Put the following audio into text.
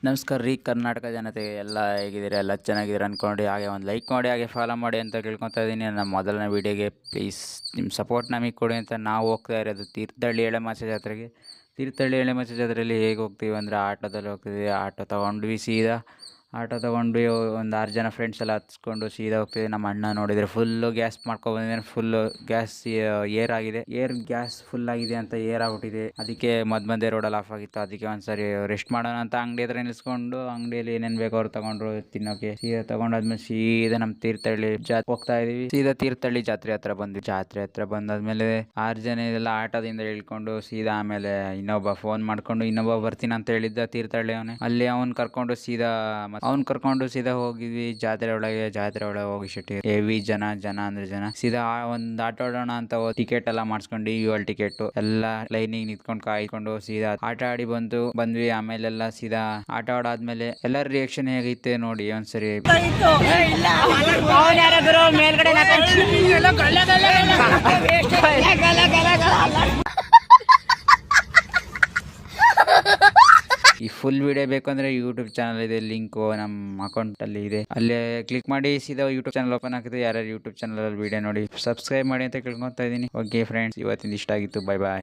ನಮಸ್ಕಾರ ರೀ ಕರ್ನಾಟಕ ಜನತೆಗೆ ಎಲ್ಲ ಹೇಗಿದ್ದೀರಾ? ಎಲ್ಲ ಚೆನ್ನಾಗಿದ್ದೀರಾ ಅಂದ್ಕೊಂಡು ಹಾಗೆ ಒಂದು ಲೈಕ್ ಮಾಡಿ ಹಾಗೆ ಫಾಲೋ ಮಾಡಿ ಅಂತ ಕೇಳ್ಕೊತಾ ಇದ್ದೀನಿ. ನಮ್ಮ ಮೊದಲನೇ ವೀಡಿಯೋಗೆ ಪ್ಲೀಸ್ ನಿಮ್ಮ ಸಪೋರ್ಟ್ ನಮಗೆ ಕೊಡಿ ಅಂತ ನಾವು ಹೋಗ್ತಾ ಇರೋದು ತೀರ್ಥಹಳ್ಳಿ ಎಳೆಮಾಚೆ ಜಾತ್ರೆಗೆ. ತೀರ್ಥಹಳ್ಳಿ ಎಳೆಮಾಚೆ ಜಾತ್ರೆಯಲ್ಲಿ ಹೇಗೆ ಹೋಗ್ತೀವಿ ಅಂದರೆ ಆಟೋದಲ್ಲಿ ಹೋಗ್ತೀವಿ. ಆಟೋ ತೊಗೊಂಡ್ವಿ, ಸೀದಾ ಆಟೋ ತೊಗೊಂಡ್ವಿ. ಒಂದು 6 ಜನ ಫ್ರೆಂಡ್ಸ್ ಎಲ್ಲ ಹತ್ಸ್ಕೊಂಡು ಸೀದಾ ಹೋಗ್ತೀವಿ. ನಮ್ಮ ಅಣ್ಣ ನೋಡಿದರೆ ಫುಲ್ಲು ಗ್ಯಾಸ್ ಮಾಡ್ಕೊಬಂದಿದ್ದಾನೆ. ಫುಲ್ಲು ಗ್ಯಾಸ್ ಏರ್ ಆಗಿದೆ, ಗ್ಯಾಸ್ ಫುಲ್ ಆಗಿದೆ ಅಂತ ಏರ್ ಆಗ್ಬಿಟ್ಟಿದೆ. ಅದಕ್ಕೆ ಮಧ್ಯೆ ರೋಡಲ್ಲಿ ಆಫ್ ಆಗಿತ್ತು. ಅದಕ್ಕೆ ಒಂದ್ಸರಿ ರೆಸ್ಟ್ ಮಾಡೋಣ ಅಂತ ಅಂಗಡಿ ಹತ್ರ ನಿಲ್ಸ್ಕೊಂಡು ಅಂಗಡಿಯಲ್ಲಿ ಏನೇನು ಬೇಕೋ ಅವ್ರು ತಗೊಂಡ್ರು ತಿನ್ನೋಕೆ. ಸೀದಾ ತಗೊಂಡಾದ್ಮೇಲೆ ಸೀದಾ ನಮ್ಮ ತೀರ್ಥಹಳ್ಳಿ ಹೋಗ್ತಾ ಇದೀವಿ. ಸೀದಾ ತೀರ್ಥಹಳ್ಳಿ ಜಾತ್ರೆ ಹತ್ರ ಬಂದ್ವಿ. ಜಾತ್ರೆ ಹತ್ರ ಬಂದಾದ್ಮೇಲೆ 6 ಜನ ಇದೆಲ್ಲ ಆಟೋದಿಂದ ಇಳ್ಕೊಂಡು ಸೀದಾ ಆಮೇಲೆ ಇನ್ನೊಬ್ಬ ಫೋನ್ ಮಾಡ್ಕೊಂಡು ಇನ್ನೊಬ್ಬ ಬರ್ತೀನಿ ಅಂತ ಹೇಳಿದ್ದ ತೀರ್ಥಹಳ್ಳಿ ಅವನೇ. ಅಲ್ಲಿ ಅವ್ನ್ ಕರ್ಕೊಂಡು ಸೀದಾ ಹೋಗಿದ್ವಿ ಜಾತ್ರೆ ಒಳಗೆ ಹೋಗಿ ಶೆಟ್ಟಿ ಹೆವಿ ಜನ ಅಂದ್ರೆ ಜನ. ಸೀದಾ ಒಂದು ಆಟ ಆಡೋಣ ಅಂತ ಟಿಕೆಟ್ ಎಲ್ಲ ಮಾಡಿಸ್ಕೊಂಡು 7 ಟಿಕೆಟ್ ಎಲ್ಲ ಲೈನಿಗೆ ನಿಂತ್ಕೊಂಡು ಕಾಯ್ಕೊಂಡು ಸೀದಾ ಆಟ ಆಡಿ ಬಂದ್ವಿ. ಆಮೇಲೆಲ್ಲ ಸೀದಾ ಆಟ ಆಡಾದ್ಮೇಲೆ ಎಲ್ಲರ ರಿಯಾಕ್ಷನ್ ಹೇಗೈತೆ ನೋಡಿ ಒಂದ್ಸರಿ. ಈ ಫುಲ್ ವಿಡಿಯೋ ಬೇಕಂದ್ರೆ ಯೂಟ್ಯೂಬ್ ಚಾನಲ್ ಇದೆ, ಲಿಂಕು ನಮ್ಮ ಅಕೌಂಟ್ ಅಲ್ಲಿ ಇದೆ. ಅಲ್ಲೇ ಕ್ಲಿಕ್ ಮಾಡಿ ಸೀದಾ ಯೂಟ್ಯೂಬ್ ಚಾನಲ್ ಓಪನ್ ಆಗ್ತದೆ. ಯಾರ್ಯಾರು ಯೂಟ್ಯೂಬ್ ಚಾನಲ್ ಅಲ್ಲಿ ವಿಡಿಯೋ ನೋಡಿ ಸಬ್ಸ್ಕ್ರೈಬ್ ಮಾಡಿ ಅಂತ ಕೇಳ್ಕೊತಾ ಇದ್ದೀನಿ. ಓಕೆ ಫ್ರೆಂಡ್ಸ್, ಇವತ್ತಿನ ಇಷ್ಟ ಆಗಿತ್ತು. ಬೈ ಬಾಯ್.